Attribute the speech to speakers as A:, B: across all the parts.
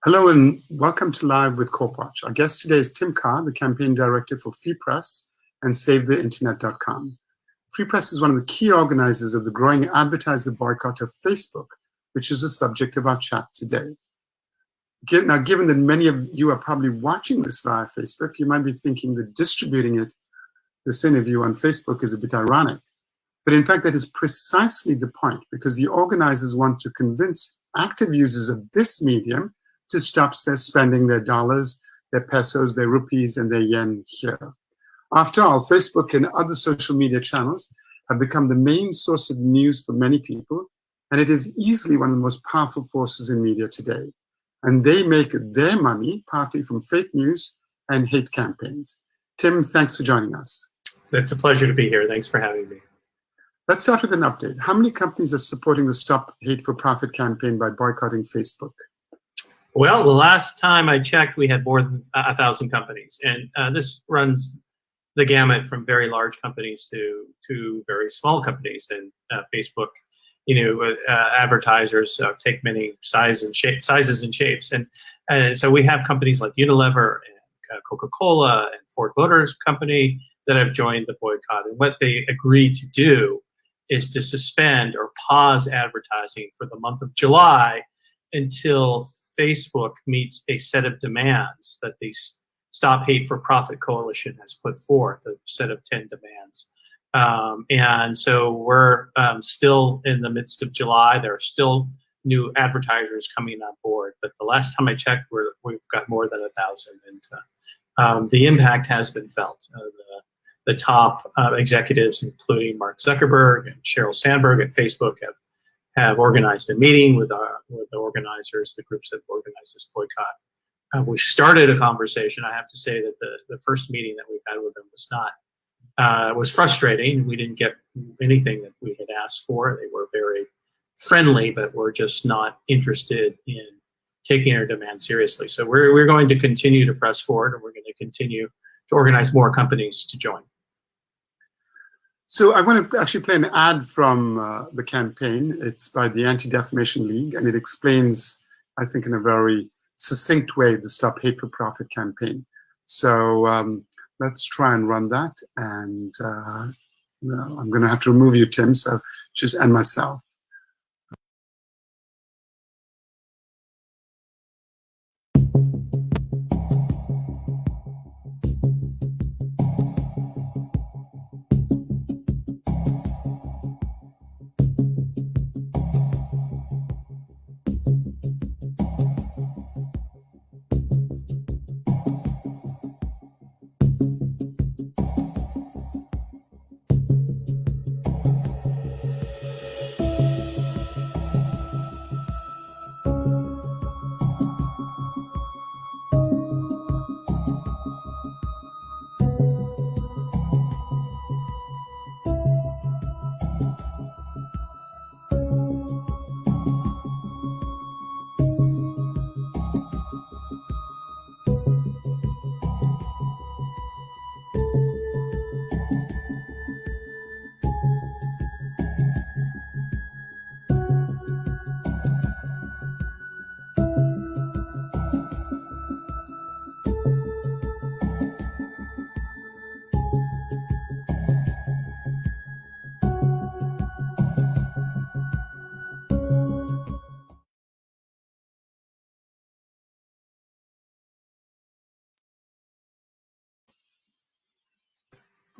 A: Hello and welcome to Live with CorpWatch. Our guest today is Tim Karr, the campaign director for Free Press and SaveTheInternet.com. Free Press is one of the key organizers of the growing advertiser boycott of Facebook, which is the subject of our chat today. Now, given that many of you are probably watching this via Facebook, you might be thinking that distributing this interview on Facebook is a bit ironic. But in fact, that is precisely the point, because the organizers want to convince active users of this medium to stop spending their dollars, their pesos, their rupees, and their yen here. After all, Facebook and other social media channels have become the main source of news for many people, and it is easily one of the most powerful forces in media today. And they make their money partly from fake news and hate campaigns. Tim, thanks for joining us.
B: It's a pleasure to be here. Thanks for having me.
A: Let's start with an update. How many companies are supporting the Stop Hate for Profit campaign by boycotting Facebook?
B: Well, the last time I checked, we had more than 1,000 companies, and this runs the gamut from very large companies to very small companies. And Facebook, advertisers take many sizes and shapes, and so we have companies like Unilever and Coca-Cola and Ford Motors Company that have joined the boycott. And what they agreed to do is to suspend or pause advertising for the month of July until Facebook meets a set of demands that the Stop Hate for Profit Coalition has put forth, a set of 10 demands. And so we're still in the midst of July. There are still new advertisers coming on board, but the last time I checked, we've got more than 1,000, and the impact has been felt. The top executives, including Mark Zuckerberg and Sheryl Sandberg at Facebook, have organized a meeting with the organizers, the groups that organized this boycott. We started a conversation. I have to say that the first meeting that we had with them was frustrating. We didn't get anything that we had asked for. They were very friendly, but were just not interested in taking our demand seriously. So we're going to continue to press forward, and we're going to continue to organize more companies to join.
A: So I want to actually play an ad from the campaign. It's by the Anti-Defamation League, and it explains, I think, in a very succinct way, the Stop Hate for Profit campaign. So let's try and run that. And I'm going to have to remove you, Tim, so just and myself.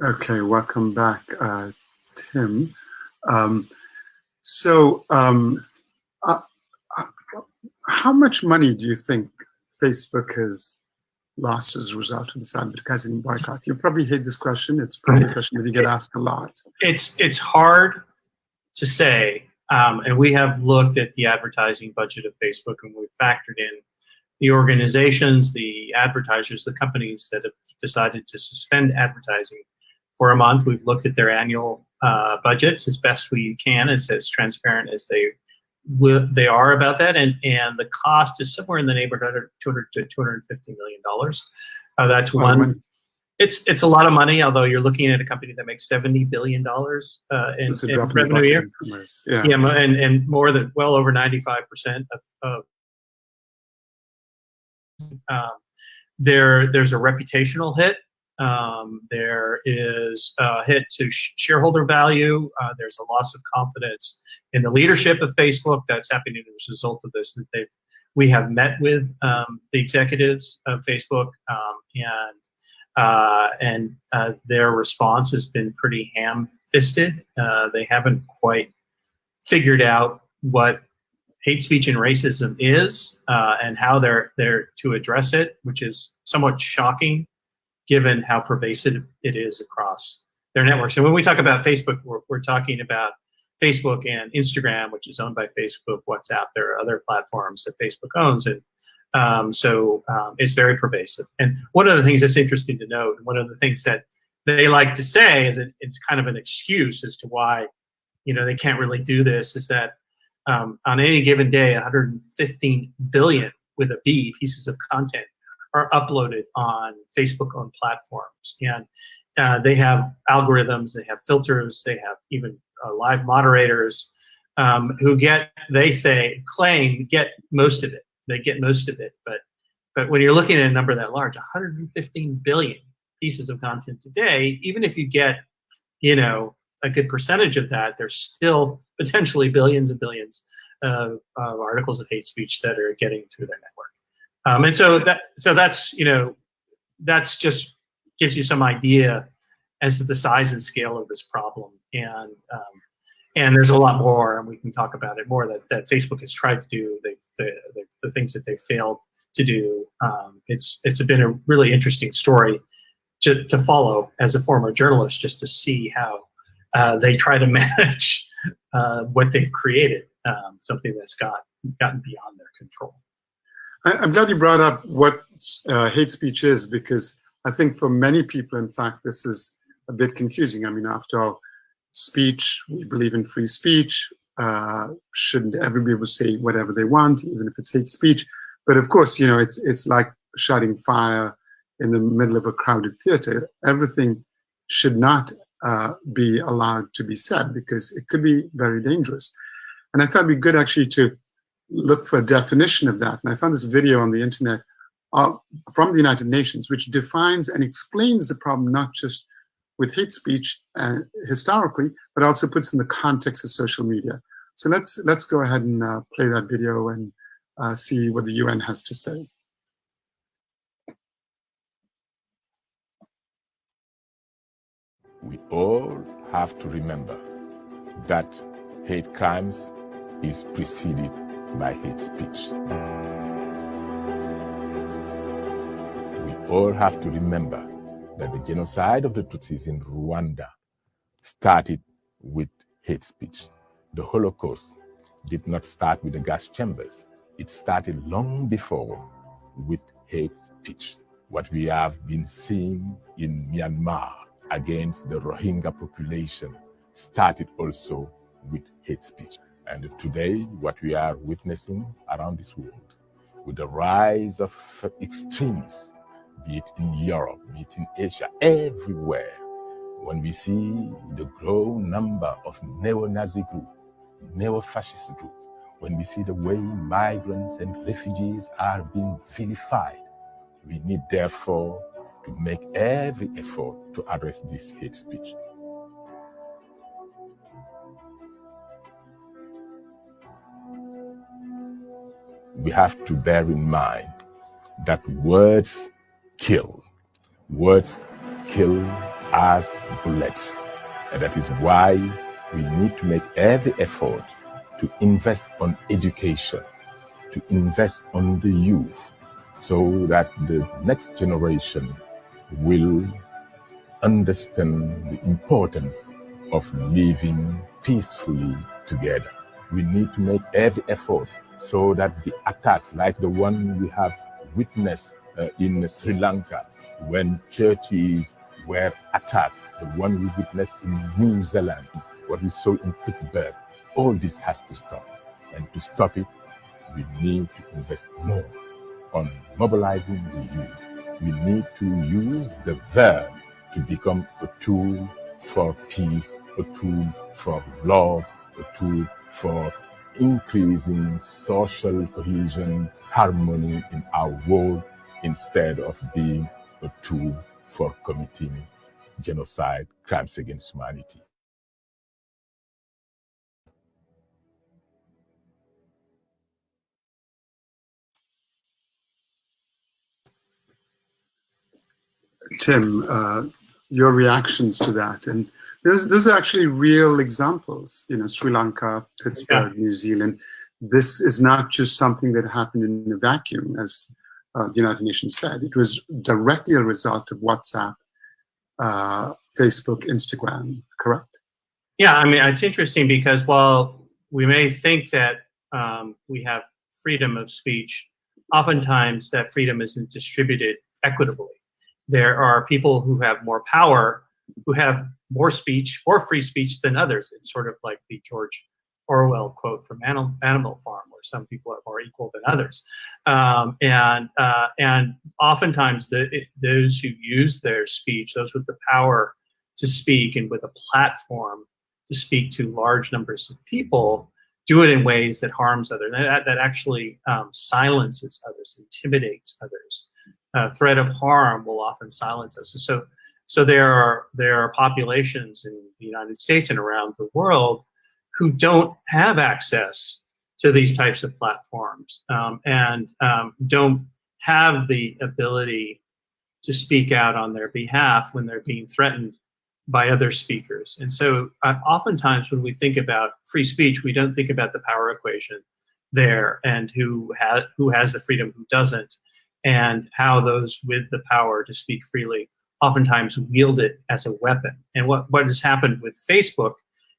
A: Okay, welcome back, Tim. How much money do you think Facebook has lost as a result of this advertising boycott? You probably hate this question. It's probably a question that you get asked a lot.
B: It's hard to say, and we have looked at the advertising budget of Facebook, and we've factored in the organizations, the advertisers, the companies that have decided to suspend advertising for a month. We've looked at their annual budgets as best we can, as transparent as they are about that, and the cost is somewhere in the neighborhood of $200 to $250 million. That's one. It's a lot of money, although you're looking at a company that makes $70 billion in revenue a year. Yeah, and more than well over 95% of There's a reputational hit. There is a hit to shareholder value. There's a loss of confidence in the leadership of Facebook that's happening as a result of this. That we have met with the executives of Facebook, and their response has been pretty ham-fisted. They haven't quite figured out what hate speech and racism is and how they're to address it, which is somewhat shocking given how pervasive it is across their networks. And when we talk about Facebook, we're talking about Facebook and Instagram, which is owned by Facebook, WhatsApp. There are other platforms that Facebook owns, and so it's very pervasive. And one of the things that's interesting to note, one of the things that they like to say is it's kind of an excuse as to why they can't really do this, is that on any given day, 115 billion with a B pieces of content are uploaded on Facebook-owned platforms, and they have algorithms, they have filters, they have even live moderators who claim get most of it. They get most of it, but when you're looking at a number that large, 115 billion pieces of content today, even if you get a good percentage of that, there's still potentially billions and billions of articles of hate speech that are getting through their network. And so that's just gives you some idea as to the size and scale of this problem. And there's a lot more, and we can talk about it more, that Facebook has tried to do, the things that they failed to do. It's been a really interesting story to follow as a former journalist, just to see how they try to manage what they've created, something that's gotten beyond their control.
A: I'm glad you brought up what hate speech is, because I think for many people, in fact, this is a bit confusing. I mean, after all, speech, we believe in free speech. Shouldn't everybody be able to say whatever they want, even if it's hate speech? But of course, it's like shouting fire in the middle of a crowded theater. Everything should not be allowed to be said, because it could be very dangerous. And I thought it'd be good actually to look for a definition of that. And I found this video on the internet from the United Nations, which defines and explains the problem not just with hate speech historically, but also puts in the context of social media. So let's go ahead and play that video and see what the UN has to say.
C: We all have to remember that hate crimes is preceded by hate speech. We all have to remember that the genocide of the Tutsis in Rwanda started with hate speech. The Holocaust did not start with the gas chambers. It started long before with hate speech. What we have been seeing in Myanmar against the Rohingya population started also with hate speech. And today, what we are witnessing around this world, with the rise of extremists, be it in Europe, be it in Asia, everywhere, when we see the growing number of neo-Nazi groups, neo-fascist groups, when we see the way migrants and refugees are being vilified, we need therefore to make every effort to address this hate speech. We have to bear in mind that words kill. Words kill as bullets. And that is why we need to make every effort to invest on education, to invest on the youth, so that the next generation will understand the importance of living peacefully together. We need to make every effort so that the attacks like the one we have witnessed in Sri Lanka, when churches were attacked, the one we witnessed in New Zealand, what we saw in Pittsburgh, all this has to stop. And to stop it, we need to invest more on mobilizing the youth. We need to use the verb to become a tool for peace, a tool for love, a tool for increasing social cohesion, harmony in our world, instead of being a tool for committing genocide, crimes against humanity.
A: Tim, your reactions to that, and those are actually real examples. You know, Sri Lanka, Pittsburgh, New Zealand. This is not just something that happened in a vacuum, as the United Nations said. It was directly a result of WhatsApp, Facebook, Instagram. Correct?
B: Yeah, I mean, it's interesting because while we may think that we have freedom of speech, oftentimes that freedom isn't distributed equitably. There are people who have more power, who have more speech or free speech than others. It's sort of like the George Orwell quote from Animal Farm, where some people are more equal than others. And oftentimes those who use their speech, those with the power to speak and with a platform to speak to large numbers of people, do it in ways that harms others, that actually silences others, intimidates others. Threat of harm will often silence us. So there are populations in the United States and around the world who don't have access to these types of platforms and don't have the ability to speak out on their behalf when they're being threatened by other speakers. And so oftentimes when we think about free speech, we don't think about the power equation there and who has the freedom, who doesn't, and how those with the power to speak freely oftentimes wield it as a weapon. And what has happened with Facebook,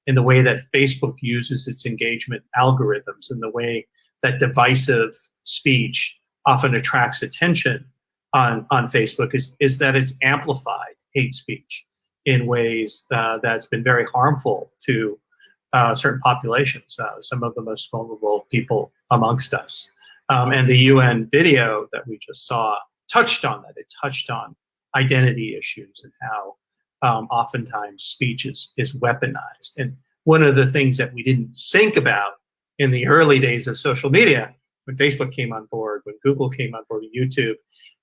B: in the way that Facebook uses its engagement algorithms, and the way that divisive speech often attracts attention on Facebook, is that it's amplified hate speech in ways that's been very harmful to certain populations, some of the most vulnerable people amongst us. And the UN video that we just saw touched on that. It touched on identity issues and how oftentimes speech is weaponized. And one of the things that we didn't think about in the early days of social media, when Facebook came on board, when Google came on board, YouTube,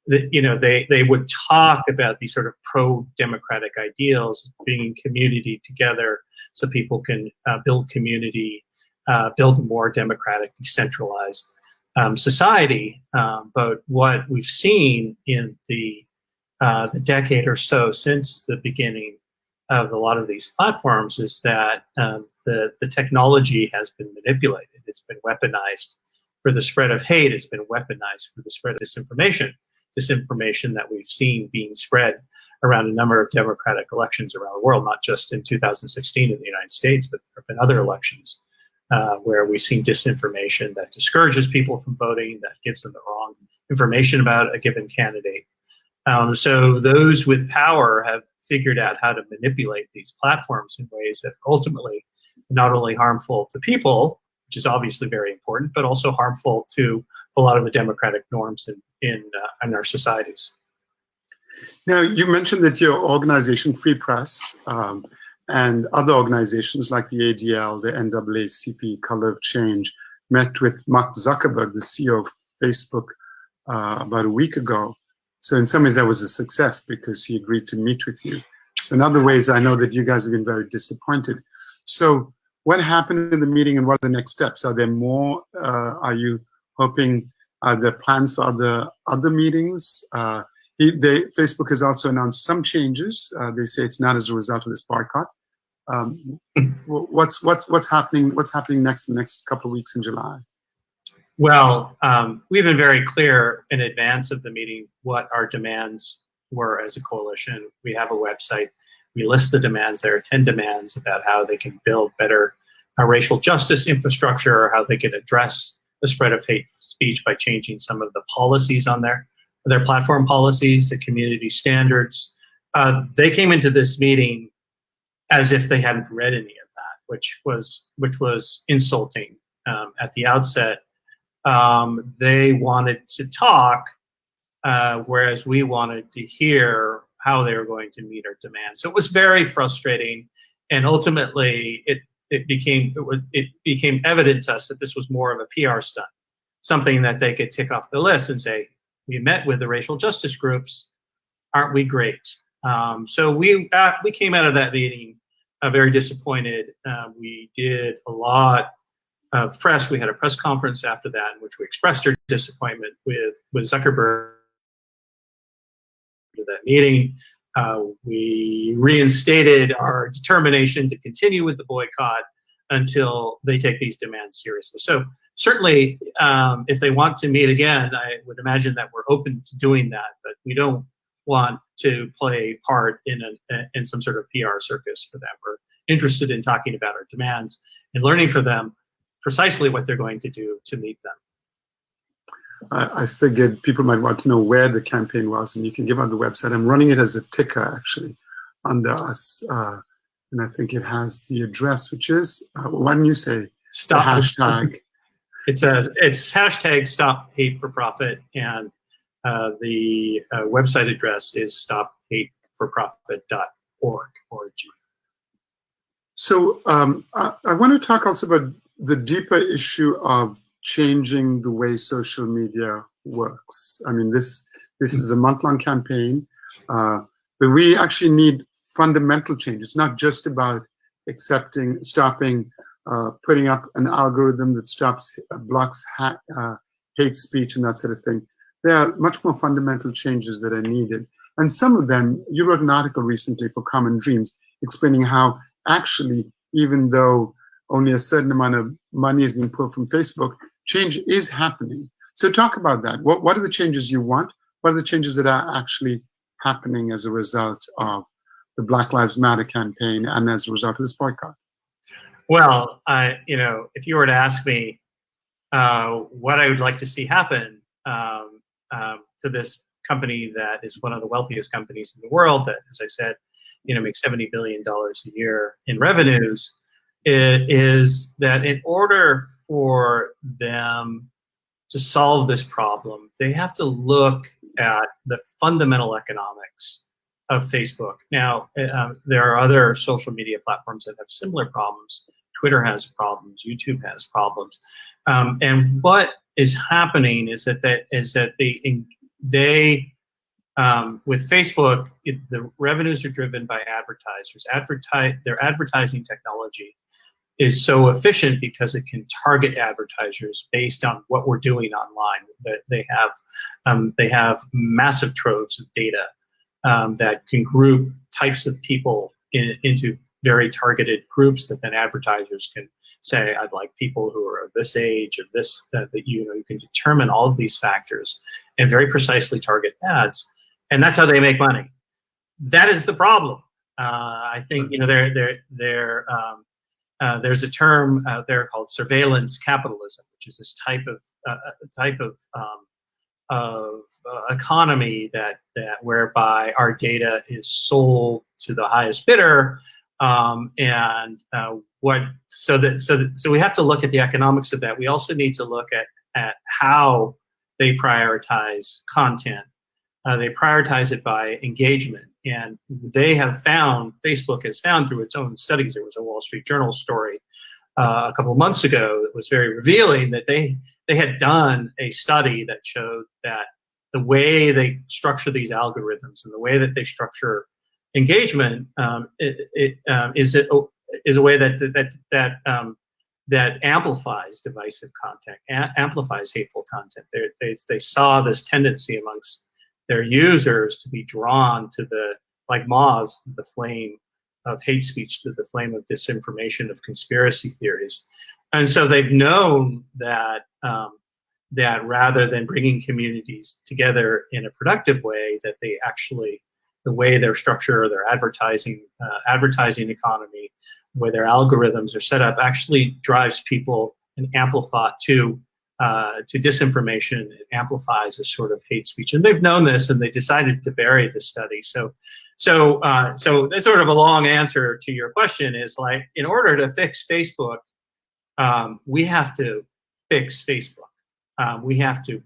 B: that, you know, they would talk about these sort of pro-democratic ideals, bringing community together so people can build community, build a more democratic, decentralized society. But what we've seen in the decade or so since the beginning of a lot of these platforms is that the technology has been manipulated. It's been weaponized for the spread of hate. It's been weaponized for the spread of disinformation that we've seen being spread around a number of democratic elections around the world, not just in 2016 in the United States, but there have been other elections where we've seen disinformation that discourages people from voting, that gives them the wrong information about a given candidate. So those with power have figured out how to manipulate these platforms in ways that are ultimately not only harmful to people, which is obviously very important, but also harmful to a lot of the democratic norms in our societies.
A: Now, you mentioned that your organization, Free Press, and other organizations like the ADL, the NAACP, Color of Change, met with Mark Zuckerberg, the CEO of Facebook, about a week ago. So in some ways that was a success because he agreed to meet with you. In other ways, I know that you guys have been very disappointed. So what happened in the meeting and what are the next steps? Are there more? Are you hoping, are there plans for other meetings? Facebook has also announced some changes. They say it's not as a result of this boycott. What's happening next in the next couple of weeks in July?
B: Well, we've been very clear in advance of the meeting what our demands were as a coalition. We have a website. We list the demands. There are 10 demands about how they can build better racial justice infrastructure, or how they can address the spread of hate speech by changing some of the policies on their platform policies, the community standards. They came into this meeting as if they hadn't read any of that, which was insulting at the outset. They wanted to talk, whereas we wanted to hear how they were going to meet our demands. So it was very frustrating, and ultimately it became evident to us that this was more of a PR stunt, something that they could tick off the list and say, we met with the racial justice groups. Aren't we great? So we came out of that meeting very disappointed. We did a lot of press. We had a press conference after that in which we expressed our disappointment with Zuckerberg. After that meeting, we reinstated our determination to continue with the boycott until they take these demands seriously. So certainly, if they want to meet again, I would imagine that we're open to doing that, but we don't want to play part in some sort of PR circus for them. We're interested in talking about our demands and learning from them precisely what they're going to do to meet them.
A: I figured people might want to know where the campaign was, and you can give out the website. I'm running it as a ticker, actually, under us. And I think it has the address, which is, why don't you say
B: Stop
A: the hashtag?
B: It's hashtag Stop Hate for Profit, and the website address is stophateforprofit.org.
A: So I want to talk also about the deeper issue of changing the way social media works. I mean, this is a month-long campaign, but we actually need fundamental change. It's not just about stopping, putting up an algorithm that blocks hate speech and that sort of thing. There are much more fundamental changes that are needed. And some of them, you wrote an article recently for Common Dreams explaining how actually, even though only a certain amount of money is being pulled from Facebook, change is happening. So talk about that. What are the changes you want? What are the changes that are actually happening as a result of the Black Lives Matter campaign and as a result of this boycott?
B: Well, if you were to ask me what I would like to see happen to this company that is one of the wealthiest companies in the world, that, as I said, makes $70 billion a year in revenues, is that in order for them to solve this problem, they have to look at the fundamental economics of Facebook. Now, there are other social media platforms that have similar problems. Twitter has problems. YouTube has problems. And what is happening is that they with Facebook, the revenues are driven by advertisers. Their advertising technology is so efficient because it can target advertisers based on what we're doing online. That they have massive troves of data that can group types of people into very targeted groups that then advertisers can say, I'd like people who are of this age, of this, you can determine all of these factors and very precisely target ads. And that's how they make money. That is the problem. I think there's a term out there called surveillance capitalism, which is this type of economy that whereby our data is sold to the highest bidder, so we have to look at the economics of that. We also need to look at how they prioritize content. They prioritize it by engagement, and Facebook has found through its own studies. There was a Wall Street Journal story a couple of months ago that was very revealing, that they had done a study that showed that the way they structure these algorithms and the way that they structure engagement is a way that amplifies divisive content, amplifies hateful content. They saw this tendency amongst their users to be drawn to like moths, the flame of hate speech, to the flame of disinformation, of conspiracy theories. And so they've known that that rather than bringing communities together in a productive way, that they actually, the way their structure, their advertising economy, the way their algorithms are set up, actually drives people and amplifies to disinformation. It amplifies a sort of hate speech, and they've known this, and they decided to bury the study. So that's sort of a long answer to your question. Is like, in order to fix Facebook, we have to fix Facebook. We have to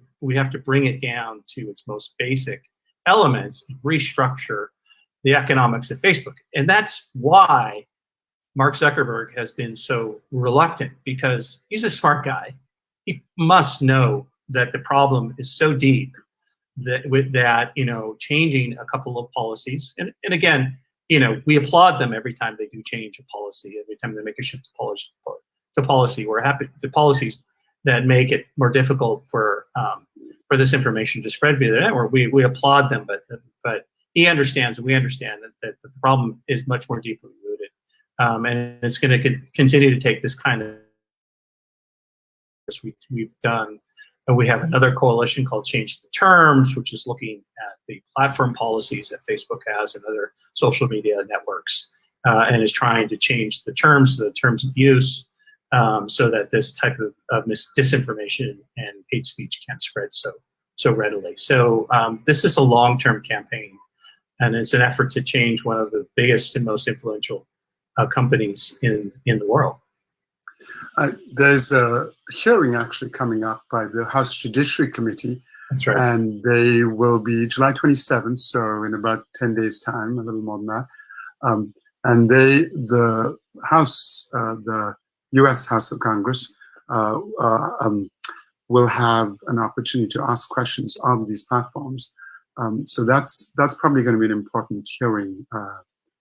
B: bring it down to its most basic elements and restructure the economics of Facebook, and that's why Mark Zuckerberg has been so reluctant, because he's a smart guy. He must know that the problem is so deep that changing a couple of policies, and again, we applaud them every time they do change a policy, every time they make a shift to policy. We're happy to policies that make it more difficult for this information to spread via the network. We applaud them, but he understands, and we understand that the problem is much more deeply rooted, and it's going to continue to take this kind of we've done. And we have another coalition called Change the Terms, which is looking at the platform policies that Facebook has and other social media networks, and is trying to change the terms of use, so that this type of disinformation and hate speech can't spread so readily. So this is a long-term campaign, and it's an effort to change one of the biggest and most influential companies in the world.
A: There's a hearing actually coming up by the House Judiciary Committee.
B: That's right.
A: And they will be July 27th, so in about 10 days' time, a little more than that. And the House, the U.S. House of Congress, will have an opportunity to ask questions on these platforms. So that's probably going to be an important hearing.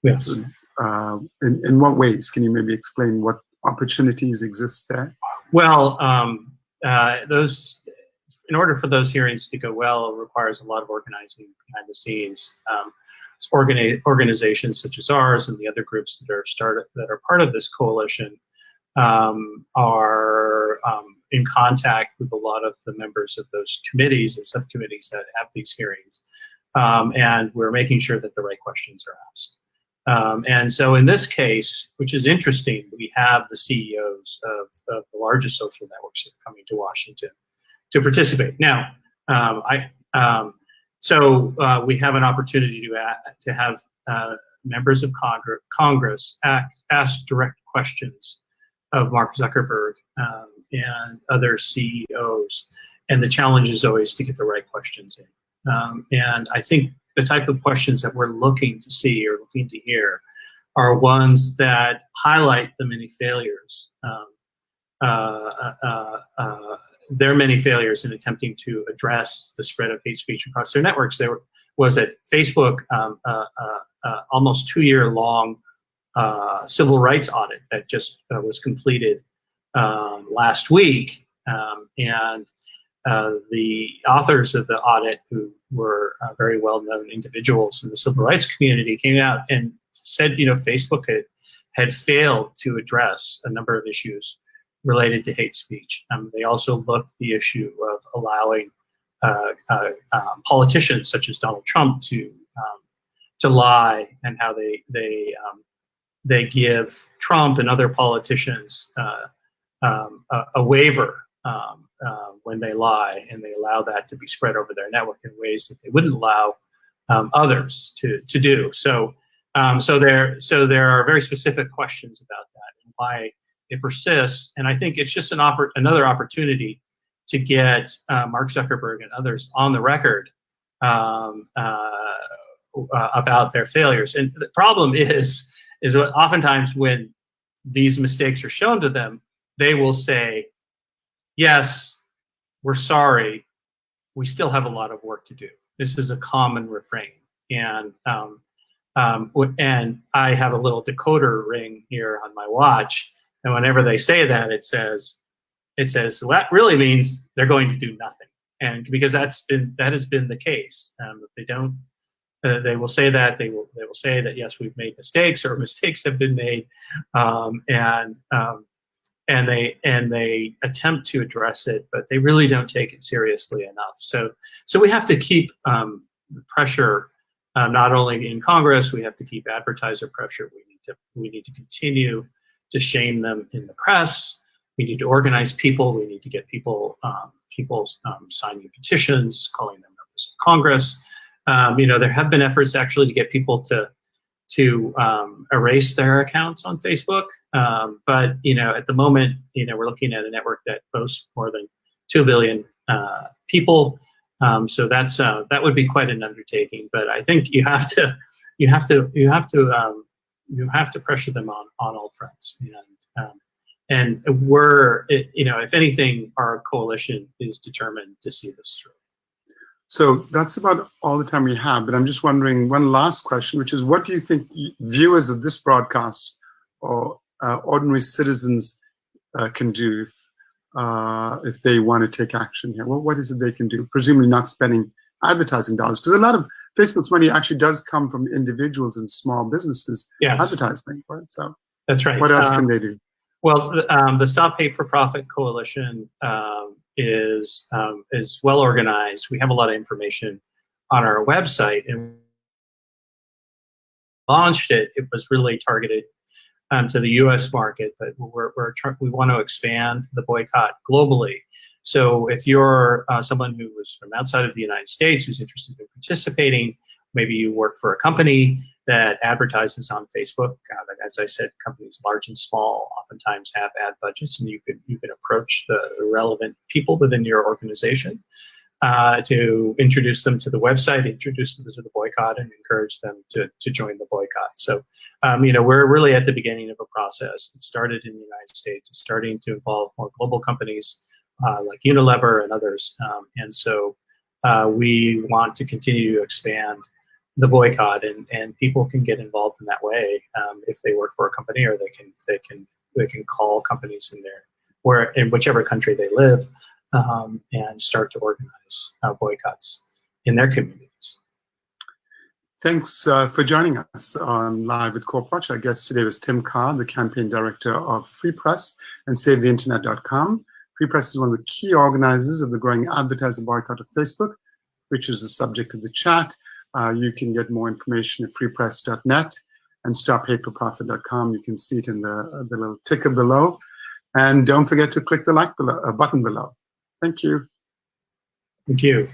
B: Yes.
A: In what ways? Can you maybe explain what opportunities exist there?
B: Well, in order for those hearings to go well, it requires a lot of organizing behind the scenes. Organizations such as ours and the other groups that are part of this coalition are in contact with a lot of the members of those committees and subcommittees that have these hearings, and we're making sure that the right questions are asked. And so in this case, which is interesting, we have the CEOs of the largest social networks that are coming to Washington to participate. Now, we have an opportunity to have members of Congress ask direct questions of Mark Zuckerberg and other CEOs, and the challenge is always to get the right questions in. And I think the type of questions that we're looking to see or looking to hear are ones that highlight the many failures, their many failures in attempting to address the spread of hate speech across their networks. There was at Facebook almost 2-year-long civil rights audit that just was completed last week, and the authors of the audit, who were very well-known individuals in the civil rights community, came out and said, Facebook had failed to address a number of issues related to hate speech. They also looked at the issue of allowing politicians such as Donald Trump to lie, and how they give Trump and other politicians a waiver when they lie, and they allow that to be spread over their network in ways that they wouldn't allow others to do. So there are very specific questions about that and why it persists. And I think it's just another opportunity to get Mark Zuckerberg and others on the record about their failures. And the problem is oftentimes when these mistakes are shown to them, they will say, yes, we're sorry, we still have a lot of work to do. This is a common refrain. And I have a little decoder ring here on my watch, and whenever they say that, it says, well, that really means they're going to do nothing. And because that has been the case. If they don't, they will say that they will say that, yes, we've made mistakes, or mistakes have been made, and they attempt to address it, but they really don't take it seriously enough. So we have to keep pressure, not only in Congress. We have to keep advertiser pressure. We need to continue to shame them in the press. We need to organize people. We need to get people signing petitions, calling them members of Congress. There have been efforts actually to get people to erase their accounts on Facebook. But at the moment, we're looking at a network that boasts more than 2 billion people. So that would be quite an undertaking. But I think you have to pressure them on all fronts. And we're, if anything, our coalition is determined to see this through.
A: So that's about all the time we have, but I'm just wondering one last question, which is what do you think viewers of this broadcast or ordinary citizens can do if they want to take action here? Well, what is it they can do? Presumably not spending advertising dollars, because a lot of Facebook's money actually does come from individuals and small businesses advertising, right? So
B: that's right.
A: What else can they do?
B: Well, the Stop Pay for Profit Coalition is well organized. We have a lot of information on our website, and launched it. It was really targeted to the U.S. market, but we want to expand the boycott globally. So if you're someone who was from outside of the United States who's interested in participating, maybe you work for a company that advertises on Facebook. As I said, companies large and small oftentimes have ad budgets, and you can approach the relevant people within your organization to introduce them to the website, introduce them to the boycott, and encourage them to join the boycott. So, we're really at the beginning of a process. It started in the United States. It's starting to involve more global companies like Unilever and others. And so we want to continue to expand the boycott, and people can get involved in that way if they work for a company, or they can call companies in whichever country they live, and start to organize boycotts in their communities.
A: Thanks for joining us on Live with CorpWatch. Our guest today was Tim Karr, the campaign director of Free Press and SaveTheInternet.com. Free Press is one of the key organizers of the growing advertiser boycott of Facebook, which is the subject of the chat. You can get more information at freepress.net and StopPayForProfit.com. You can see it in the little ticker below. And don't forget to click the like button below. Thank you.
B: Thank you.